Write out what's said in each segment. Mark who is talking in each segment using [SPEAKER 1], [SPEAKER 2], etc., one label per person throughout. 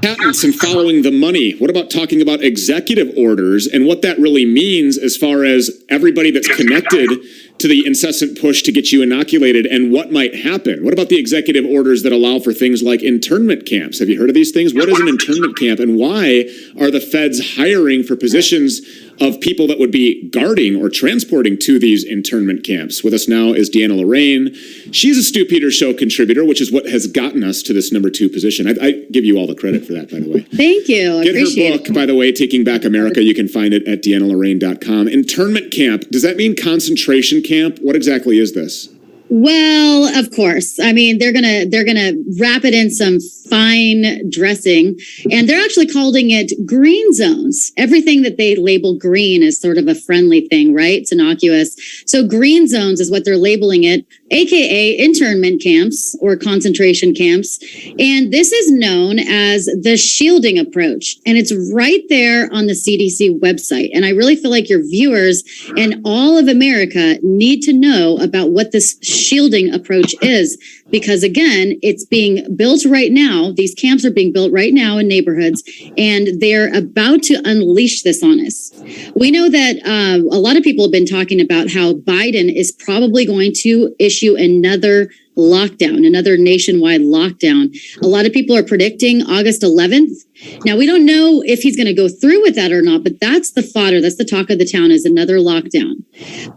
[SPEAKER 1] patents and following the money? What about talking about executive orders and what that really means as far as everybody that's connected to the incessant push to get you inoculated and what might happen? What about the executive orders that allow for things like internment camps? Have you heard of these things? What is an internment camp, and why are the feds hiring for positions of people that would be guarding or transporting to these internment camps? With us now is Deanna Lorraine. She's a Stu Peters Show contributor, which is what has gotten us to this number 2 position. I give you all the credit for that, by the way.
[SPEAKER 2] Thank you.
[SPEAKER 1] Get her book, by the way, Taking Back America. You can find it at deannalorraine.com. Internment camp, does that mean concentration camp? What exactly is this?
[SPEAKER 2] Well, of course. I mean, they're gonna wrap it in some fine dressing, and they're actually calling it green zones. Everything that they label green is sort of a friendly thing, right? It's innocuous. So green zones is what they're labeling it, aka internment camps or concentration camps. And this is known as the shielding approach, and it's right there on the CDC website. And I really feel like your viewers and all of America need to know about what this shielding approach is, because again, it's being built right now. These camps are being built right now in neighborhoods, and they're about to unleash this on us. We know that a lot of people have been talking about how Biden is probably going to issue another lockdown, another nationwide lockdown. A lot of people are predicting August 11th. Now, we don't know if he's going to go through with that or not, but that's the fodder. That's the talk of the town, is another lockdown.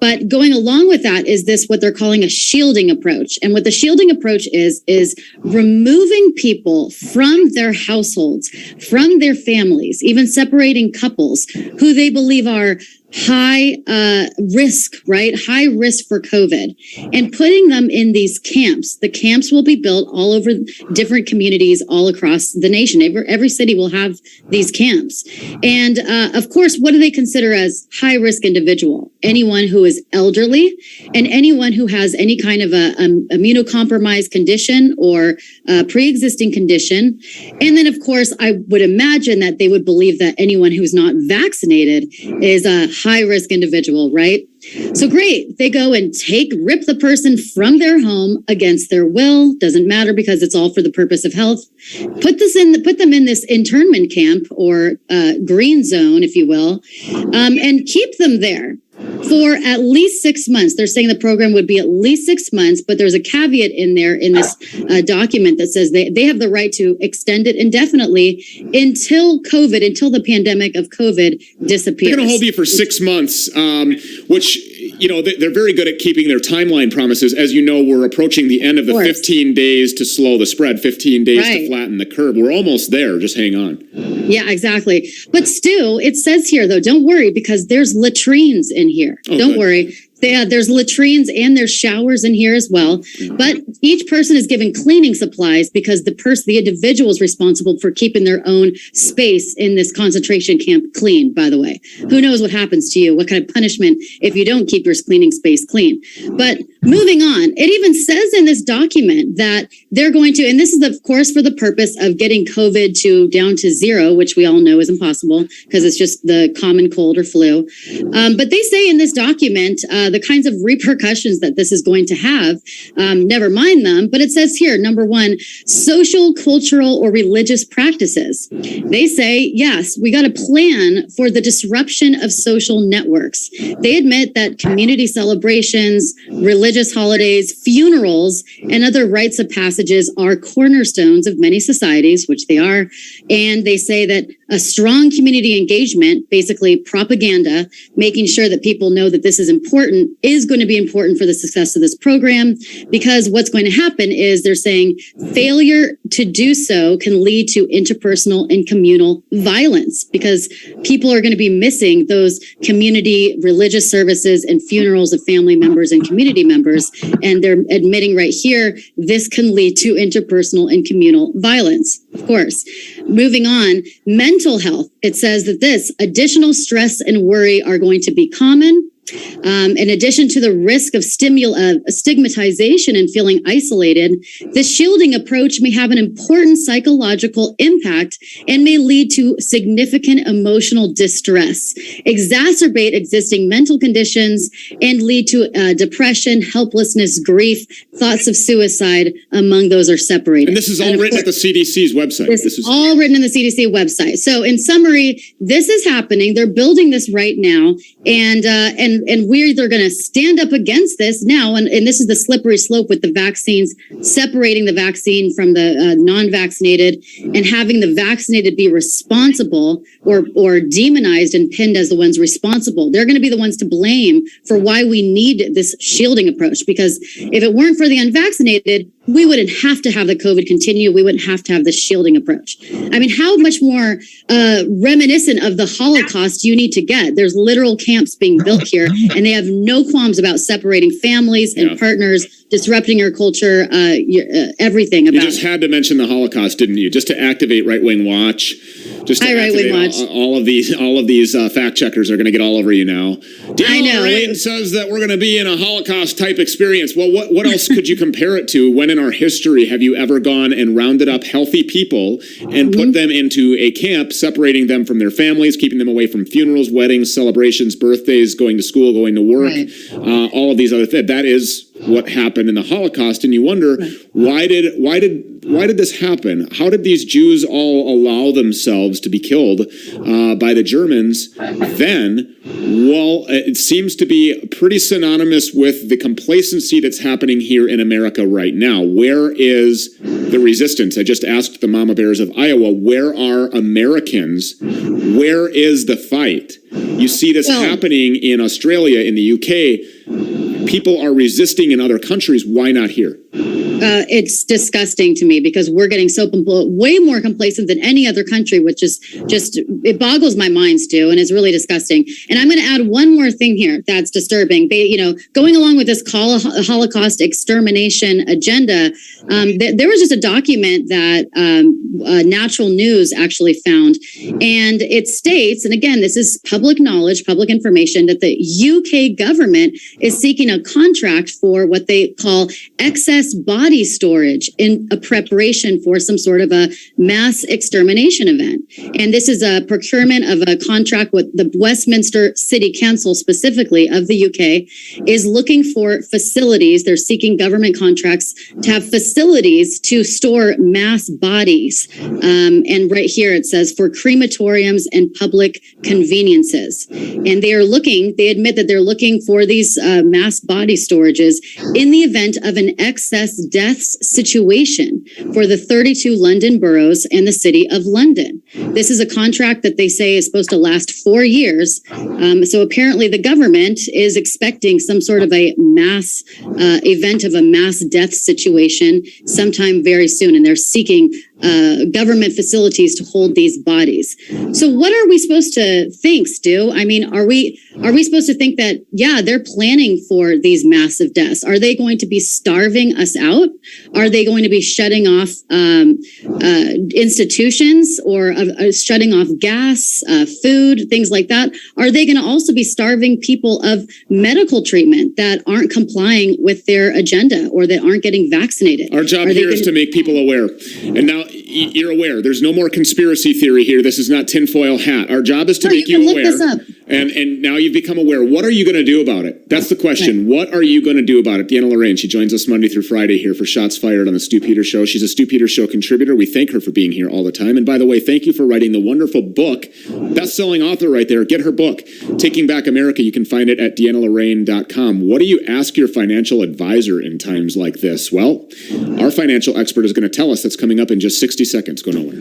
[SPEAKER 2] But going along with that is this, what they're calling a shielding approach. And what the shielding approach is removing people from their households, from their families, even separating couples who they believe are high risk, right? High risk for COVID, and putting them in these camps. The camps will be built all over different communities all across the nation. Every city will have these camps. And of course, what do they consider as high risk individual? Anyone who is elderly and anyone who has any kind of a immunocompromised condition or pre-existing condition. And then, of course, I would imagine that they would believe that anyone who's not vaccinated is a high-risk individual, right? So great. They go and rip the person from their home against their will. Doesn't matter, because it's all for the purpose of health. Put them in this internment camp or green zone, if you will, and keep them there for at least 6 months. They're saying the program would be at least 6 months, but there's a caveat in there in this document that says they have the right to extend it indefinitely until the pandemic of COVID disappears.
[SPEAKER 1] They're going to hold you for 6 months, which, you know, they're very good at keeping their timeline promises. As you know, we're approaching the end of the 15 days to slow the spread, 15 days to flatten the curve. We're almost there. Just hang on. Yeah,
[SPEAKER 2] exactly. But Stu, it says here, though, don't worry, because there's latrines in here. Don't worry. There's latrines and there's showers in here as well. But each person is given cleaning supplies because the individual is responsible for keeping their own space in this concentration camp clean, by the way. Who knows what happens to you? What kind of punishment if you don't keep your cleaning space clean? But moving on, it even says in this document that they're going to, and this is of course for the purpose of getting COVID down to zero, which we all know is impossible because it's just the common cold or flu. But they say in this document, the kinds of repercussions that this is going to have, never mind them. But it says here, number 1, social, cultural, or religious practices. They say, yes, we got a plan for the disruption of social networks. They admit that community celebrations, religious holidays, funerals, and other rites of passages are cornerstones of many societies, which they are. And they say that a strong community engagement, basically propaganda, making sure that people know that this is important, is going to be important for the success of this program, because what's going to happen is they're saying failure to do so can lead to interpersonal and communal violence, because people are going to be missing those community religious services and funerals of family members and community members. And they're admitting right here, this can lead to interpersonal and communal violence. Of course, moving on, mental health. It says that this additional stress and worry are going to be common. In addition to the risk of stigmatization and feeling isolated, this shielding approach may have an important psychological impact and may lead to significant emotional distress, exacerbate existing mental conditions, and lead to depression, helplessness, grief, thoughts of suicide among those who are separated.
[SPEAKER 1] And this is all written at the CDC's website.
[SPEAKER 2] This is all written in the CDC website. So in summary, this is happening. They're building this right now. And we're either going to stand up against this now, and this is the slippery slope with the vaccines, separating the vaccine from the non-vaccinated and having the vaccinated be responsible or demonized and pinned as the ones responsible. They're going to be the ones to blame for why we need this shielding approach, because if it weren't for the unvaccinated, we wouldn't have to have the COVID continue. We wouldn't have to have the shielding approach. I mean, how much more reminiscent of the Holocaust do you need to get? There's literal camps being built here, and they have no qualms about separating families and partners, disrupting your culture, everything about
[SPEAKER 1] You just had to mention the Holocaust, didn't you? Just to activate Right Wing Watch. Just to activate all of these fact checkers are going to get all over you now.
[SPEAKER 2] I know.
[SPEAKER 1] Rain says that we're going to be in a Holocaust type experience. Well, what else could you compare it to? When in our history have you ever gone and rounded up healthy people and put them into a camp, separating them from their families, keeping them away from funerals, weddings, celebrations, birthdays, going to school, going to work, all of these other things? That is what happened in the Holocaust, and you wonder why did this happen? How did these Jews all allow themselves to be killed by the Germans then? Well, it seems to be pretty synonymous with the complacency that's happening here in America right now. Where is the resistance? I just asked the Mama Bears of Iowa, where are Americans? Where is the fight? You see this happening in Australia, in the UK. People are resisting in other countries. Why not here?
[SPEAKER 2] It's disgusting to me because we're getting so way more complacent than any other country, which is it boggles my mind, Stu, and is really disgusting. And I'm going to add one more thing here that's disturbing. Going along with this Holocaust extermination agenda, there was just a document that Natural News actually found, and it states, and again, this is public knowledge, public information, that the UK government is seeking a contract for what they call excess body storage in a preparation for some sort of a mass extermination event. And this is a procurement of a contract with the Westminster City Council, specifically of the UK, is looking for facilities. They're seeking government contracts to have facilities to store mass bodies. And right here it says for crematoriums and public conveniences. And they admit that they're looking for these mass body storages in the event of an excess deaths situation for the 32 London boroughs and the City of London. This is a contract that they say is supposed to last 4 years. So apparently the government is expecting some sort of a mass event of a mass death situation sometime very soon. And they're seeking government facilities to hold these bodies. So what are we supposed to think, Stu? I mean, are we supposed to think that, they're planning for these massive deaths? Are they going to be starving us out? Are they going to be shutting off institutions or shutting off gas, food, things like that? Are they going to also be starving people of medical treatment that aren't complying with their agenda or that aren't getting vaccinated?
[SPEAKER 1] Our job here is to make people aware. And now you're aware. There's no more conspiracy theory here. This is not tinfoil hat. Our job is to make you aware. Look this up. And now you've become aware. What are you going to do about it? That's the question. Right. What are you going to do about it? Deanna Lorraine, she joins us Monday through Friday here for Shots Fired on the Stu Peters Show. She's a Stu Peters Show contributor. We thank her for being here all the time. And by the way, thank you for writing the wonderful book. Best-selling author right there. Get her book, Taking Back America. You can find it at DeannaLorraine.com. What do you ask your financial advisor in times like this? Well, our financial expert is going to tell us. That's coming up in just 60 seconds. Go nowhere.